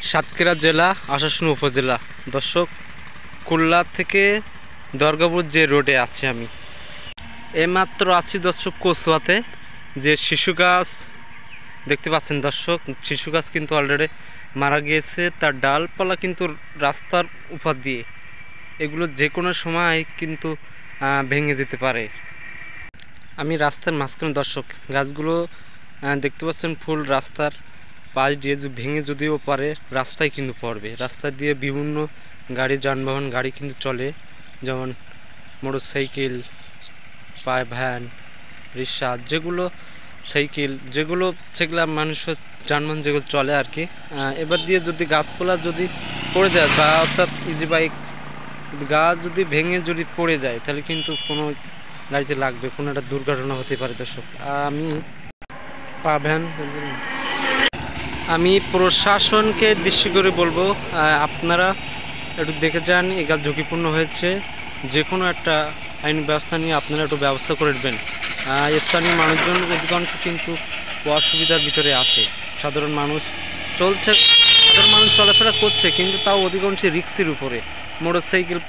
সাতক্ষীরা জেলা আশাশুনি উপজেলা। দর্শক, কুল্লা থেকে দরগাপুর যে রোডে আছি আমি, এইমাত্র আছি দর্শক কচুয়াতে। যে শিশু গাছ দেখতে পাচ্ছেন দর্শক, শিশু গাছ কিন্তু অলরেডি মারা গিয়েছে। তার ডালপালা কিন্তু রাস্তার উপর দিয়ে, এগুলো যে কোনো সময় কিন্তু ভেঙে যেতে পারে। আমি রাস্তার মাঝখানে দর্শক, গাছগুলো দেখতে পাচ্ছেন ফুল রাস্তার পাশ দিয়ে ভেঙে যদিও পারে, রাস্তায় কিন্তু পড়বে। রাস্তা দিয়ে বিভিন্ন গাড়ি, যানবাহন, গাড়ি কিন্তু চলে, যেমন মোটর সাইকেল, ভ্যান, রিক্সা, যেগুলো সাইকেল, যেগুলো সেগুলো মানুষের যানবাহন যেগুলো চলে আর কি। এবার দিয়ে যদি গাছপালা যদি পড়ে যায়, বা অর্থাৎ ইজি বাইক, গাছ যদি ভেঙে যদি পড়ে যায়, তাহলে কিন্তু কোনো গাড়িতে লাগবে, কোনো একটা দুর্ঘটনা হতে পারে দর্শক। আমি প্রশাসনকে দৃষ্টি করে বলবো, আপনারা একটু দেখে যান, এই গাছ ঝুঁকিপূর্ণ হয়েছে। যে কোনো একটা আইন ব্যবস্থা নিয়ে আপনারা একটু ব্যবস্থা করে দেবেন। স্থানীয় মানুষজন অধিকাংশ কিন্তু অসুবিধার ভিতরে আছে। সাধারণ মানুষ চলছে, সাধারণ মানুষ চলাফেরা করছে, কিন্তু তাও অধিকাংশ রিক্সের উপরে। মোটর সাইকেল,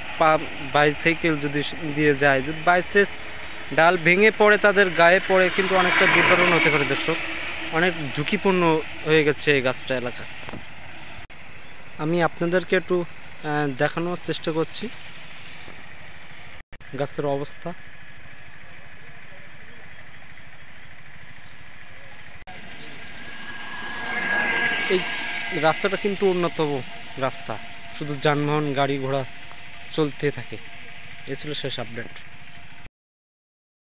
বাইসাইকেল যদি দিয়ে যায়, যদি বাইসেস ডাল ভেঙে পড়ে, তাদের গায়ে পড়ে, কিন্তু অনেকটা দুর্ঘটনা হতে পারে দর্শক। অনেক ঝুঁকিপূর্ণ হয়ে গেছে এই গাছটা এলাকা। আমি আপনাদেরকে একটু দেখানোর চেষ্টা করছি গাছের অবস্থা। এই রাস্তাটা কিন্তু উন্নতম রাস্তা, শুধু যানবাহন, গাড়ি ঘোড়া চলতে থাকে। এ ছিল শেষ আপডেট।